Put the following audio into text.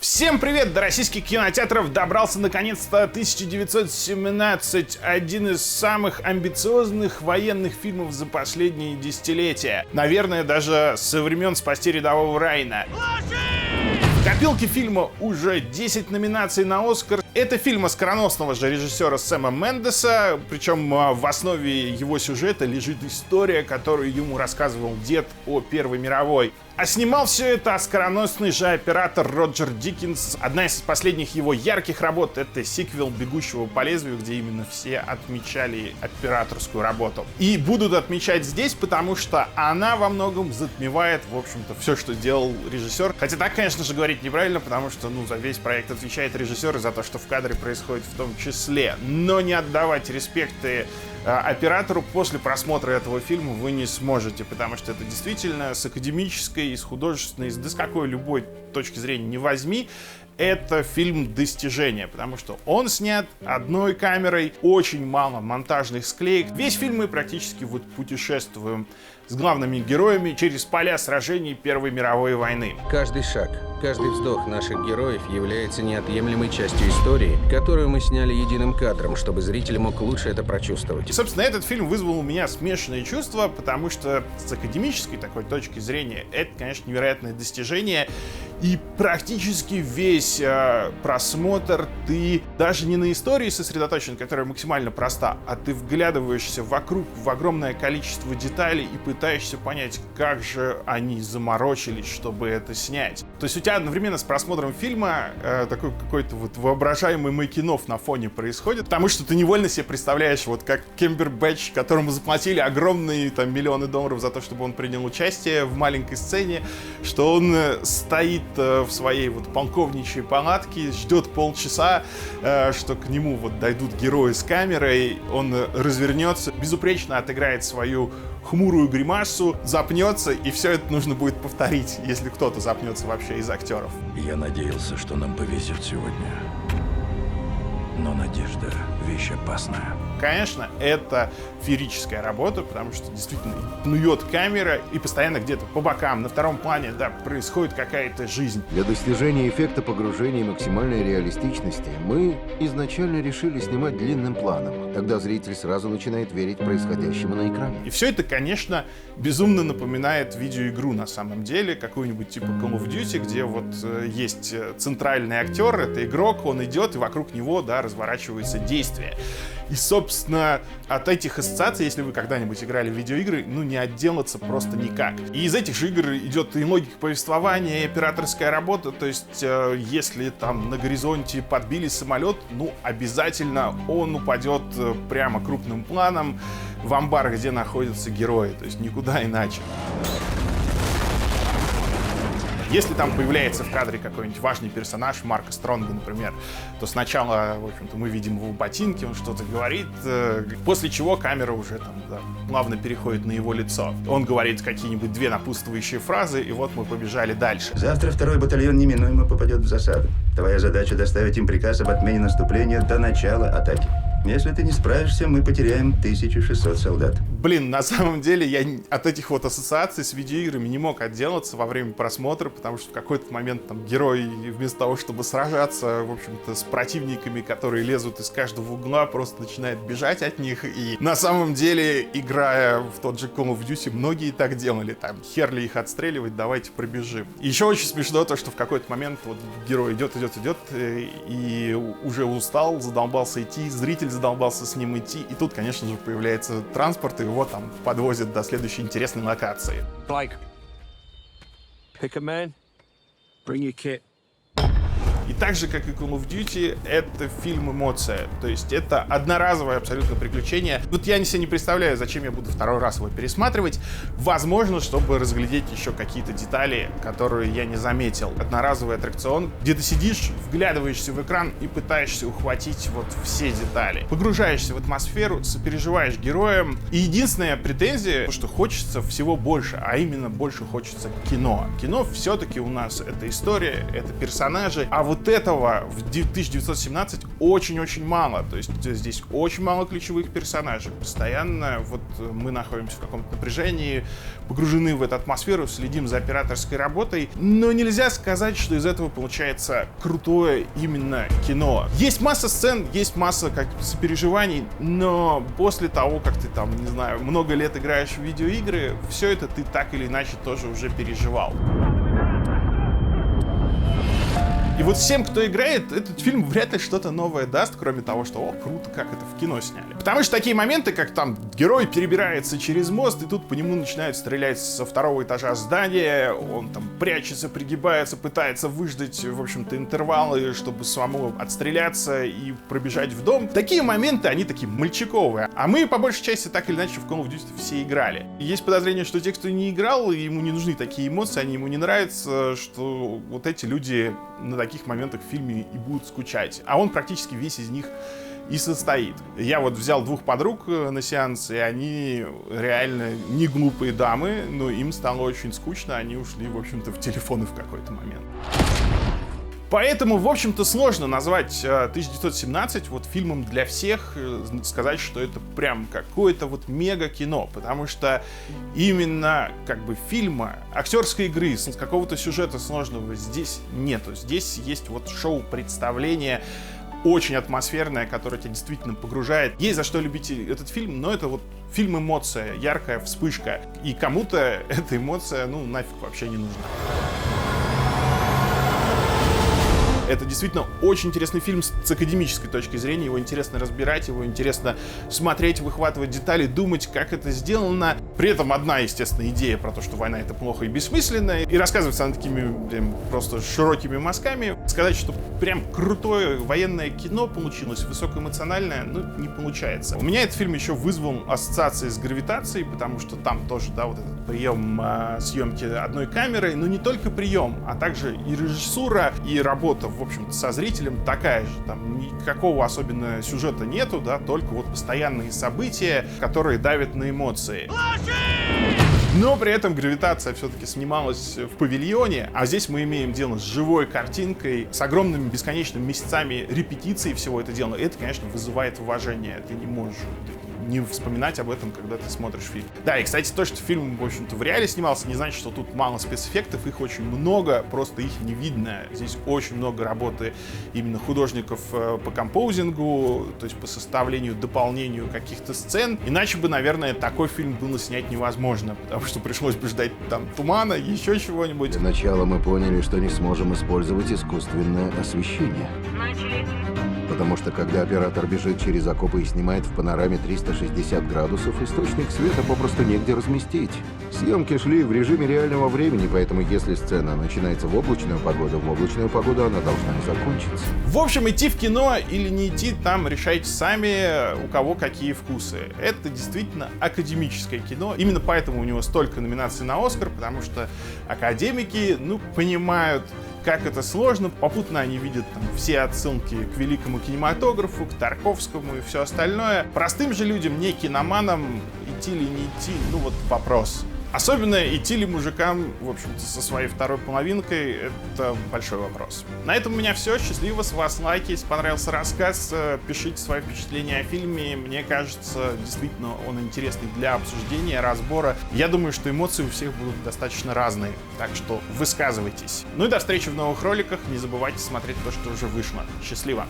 Всем привет! До российских кинотеатров добрался наконец-то 1917, один из самых амбициозных военных фильмов за последние десятилетия. Наверное, даже со времен «Спасти рядового Райана». В копилке фильма уже 10 номинаций на «Оскар». Это фильм оскароносного же режиссера Сэма Мендеса, причем в основе его сюжета лежит история, которую ему рассказывал дед о Первой мировой. А снимал все это оскароносный же оператор Роджер Дикинс. Одна из последних его ярких работ — это сиквел «Бегущего по лезвию», где именно все отмечали операторскую работу. И будут отмечать здесь, потому что она во многом затмевает, в общем-то, все, что делал режиссер. Хотя так, конечно же, говорить неправильно, потому что, за весь проект отвечает режиссер и за то, что в кадре происходит в том числе. Но не отдавать респекты оператору после просмотра этого фильма вы не сможете, потому что это действительно с академической, с художественной, да с какой любой точки зрения не возьми, это фильм достижения, потому что он снят одной камерой, очень мало монтажных склеек. Весь фильм мы практически путешествуем с главными героями через поля сражений Первой мировой войны. Каждый шаг, каждый вздох наших героев является неотъемлемой частью истории, которую мы сняли единым кадром, чтобы зритель мог лучше это прочувствовать. И, собственно, этот фильм вызвал у меня смешанные чувства, потому что с академической такой точки зрения это, конечно, невероятное достижение. И практически весь просмотр ты даже не на истории сосредоточен, которая максимально проста, а ты вглядываешься вокруг в огромное количество деталей и пытаешься понять, как же они заморочились, чтобы это снять. То есть у тебя одновременно с просмотром фильма такой какой-то воображаемый мейкинов на фоне происходит, потому что ты невольно себе представляешь, как Камбербэтч, которому заплатили огромные миллионы долларов за то, чтобы он принял участие в маленькой сцене, что он стоит в своей полковничьей палатке, ждет полчаса, что к нему дойдут герои с камерой, он развернется, безупречно отыграет свою хмурую гримасу, запнется, и все это нужно будет повторить, если кто-то запнется вообще из актеров. Я надеялся, что нам повезет сегодня. Но надежда — вещь опасная. Конечно, это феерическая работа, потому что действительно пнует камера, и постоянно где-то по бокам, на втором плане, происходит какая-то жизнь. Для достижения эффекта погружения и максимальной реалистичности мы изначально решили снимать длинным планом. Тогда зритель сразу начинает верить происходящему на экране. И все это, конечно, безумно напоминает видеоигру на самом деле, какую-нибудь типа Call of Duty, где есть центральный актер, это игрок, он идет, и вокруг него, разворачивается действие. И, собственно, от этих ассоциаций, если вы когда-нибудь играли в видеоигры, не отделаться просто никак. И из этих же игр идет и логика повествования, и операторская работа. То есть, если на горизонте подбили самолет, обязательно он упадет прямо крупным планом в амбар, где находятся герои. То есть, никуда иначе. Если там появляется в кадре какой-нибудь важный персонаж, Марка Стронга, например, то сначала, в общем-то, мы видим его ботинки, он что-то говорит, после чего камера уже плавно переходит на его лицо. Он говорит какие-нибудь две напутствующие фразы, и мы побежали дальше. Завтра 2-й батальон неминуемо попадет в засаду. Твоя задача — доставить им приказ об отмене наступления до начала атаки. Если ты не справишься, мы потеряем 1600 солдат. На самом деле я от этих ассоциаций с видеоиграми не мог отделаться во время просмотра, потому что в какой-то момент герой вместо того, чтобы сражаться, в общем-то, с противниками, которые лезут из каждого угла, просто начинает бежать от них. И на самом деле, играя в тот же Call of Duty, многие так делали. Хер ли их отстреливать, давайте пробежим. И еще очень смешно то, что в какой-то момент герой идет, и уже устал, задолбался идти, зритель задолбался с ним идти, и тут, конечно же, появляется транспорт, и его подвозят до следующей интересной локации. Blake, pick a man, bring your kit. И так же, как и Call of Duty, это фильм-эмоция. То есть это одноразовое абсолютно приключение. Я себе не представляю, зачем я буду второй раз его пересматривать. Возможно, чтобы разглядеть еще какие-то детали, которые я не заметил. Одноразовый аттракцион, где ты сидишь, вглядываешься в экран и пытаешься ухватить все детали. Погружаешься в атмосферу, сопереживаешь героям. И единственная претензия, что хочется всего больше, а именно больше хочется кино. Кино все-таки у нас это история, это персонажи, а этого в 1917 очень-очень мало. То есть здесь очень мало ключевых персонажей. Постоянно вот мы находимся в каком-то напряжении, погружены в эту атмосферу, следим за операторской работой. Но нельзя сказать, что из этого получается крутое именно кино. Есть масса сцен, есть масса как-то сопереживаний, но после того, как ты там, не знаю, много лет играешь в видеоигры, все это ты так или иначе тоже уже переживал. И вот всем, кто играет, этот фильм вряд ли что-то новое даст, кроме того, что «О, круто, как это в кино сняли». Потому что такие моменты, как там герой перебирается через мост, и тут по нему начинают стрелять со второго этажа здания, он там прячется, пригибается, пытается выждать, в общем-то, интервалы, чтобы самому отстреляться и пробежать в дом. Такие моменты, они такие мальчиковые. А мы, по большей части, так или иначе в Call of Duty все играли. И есть подозрение, что те, кто не играл, ему не нужны такие эмоции, они ему не нравятся, что вот эти люди на таких моментах в фильме и будут скучать. А он практически весь из них и состоит. Я вот взял 2 подруг на сеанс, и они реально не глупые дамы, но им стало очень скучно, они ушли, в общем-то, в телефоны в какой-то момент. Поэтому, в общем-то, сложно назвать 1917 вот фильмом для всех, сказать, что это прям какое-то вот мега-кино, потому что именно как бы фильма, актерской игры, какого-то сюжета сложного здесь нету. Здесь есть вот шоу-представление, очень атмосферное, которое тебя действительно погружает. Есть за что любить этот фильм, но это вот фильм-эмоция, яркая вспышка. И кому-то эта эмоция, ну, нафиг вообще не нужна. Это действительно очень интересный фильм с академической точки зрения. Его интересно разбирать, его интересно смотреть, выхватывать детали, думать, как это сделано. При этом одна, естественно, идея про то, что война — это плохо и бессмысленно. И рассказывается она такими прям, просто широкими мазками. Сказать, что прям крутое военное кино получилось, высокоэмоциональное, ну, не получается. У меня этот фильм еще вызвал ассоциации с «Гравитацией», потому что там тоже, да, вот этот прием съемки одной камерой. Но не только прием, а также и режиссура, и работа, в общем-то, со зрителем такая же. Там никакого особенного сюжета нету, да, только вот постоянные события, которые давят на эмоции. Но при этом «Гравитация» все-таки снималась в павильоне, а здесь мы имеем дело с живой картинкой, с огромными бесконечными месяцами репетиции всего это дела. И это, конечно, вызывает уважение. Ты не можешь не вспоминать об этом, когда ты смотришь фильм. Да, и, кстати, то, что фильм, в общем-то, в реале снимался, не значит, что тут мало спецэффектов, их очень много, просто их не видно. Здесь очень много работы именно художников по композингу, то есть по составлению, дополнению каких-то сцен. Иначе бы, наверное, такой фильм было снять невозможно, потому что пришлось бы ждать там тумана, еще чего-нибудь. Для начала мы поняли, что не сможем использовать искусственное освещение. Потому что когда оператор бежит через окопы и снимает в панораме 360 градусов, источник света попросту негде разместить. Съемки шли в режиме реального времени, поэтому если сцена начинается в облачную погоду она должна и закончиться. В общем, идти в кино или не идти, там решайте сами, у кого какие вкусы. Это действительно академическое кино. Именно поэтому у него столько номинаций на «Оскар», потому что академики, ну, понимают, как это сложно. Попутно они видят там все отсылки к великому кинематографу, к Тарковскому и все остальное. Простым же людям, не киноманам, идти или не идти, ну вот вопрос. Особенно идти ли мужикам, в общем-то, со своей второй половинкой, это большой вопрос. На этом у меня все. Счастливо, с вас лайки. Если понравился рассказ, пишите свои впечатления о фильме. Мне кажется, действительно, он интересный для обсуждения, разбора. Я думаю, что эмоции у всех будут достаточно разные. Так что высказывайтесь. Ну и до встречи в новых роликах. Не забывайте смотреть то, что уже вышло. Счастливо!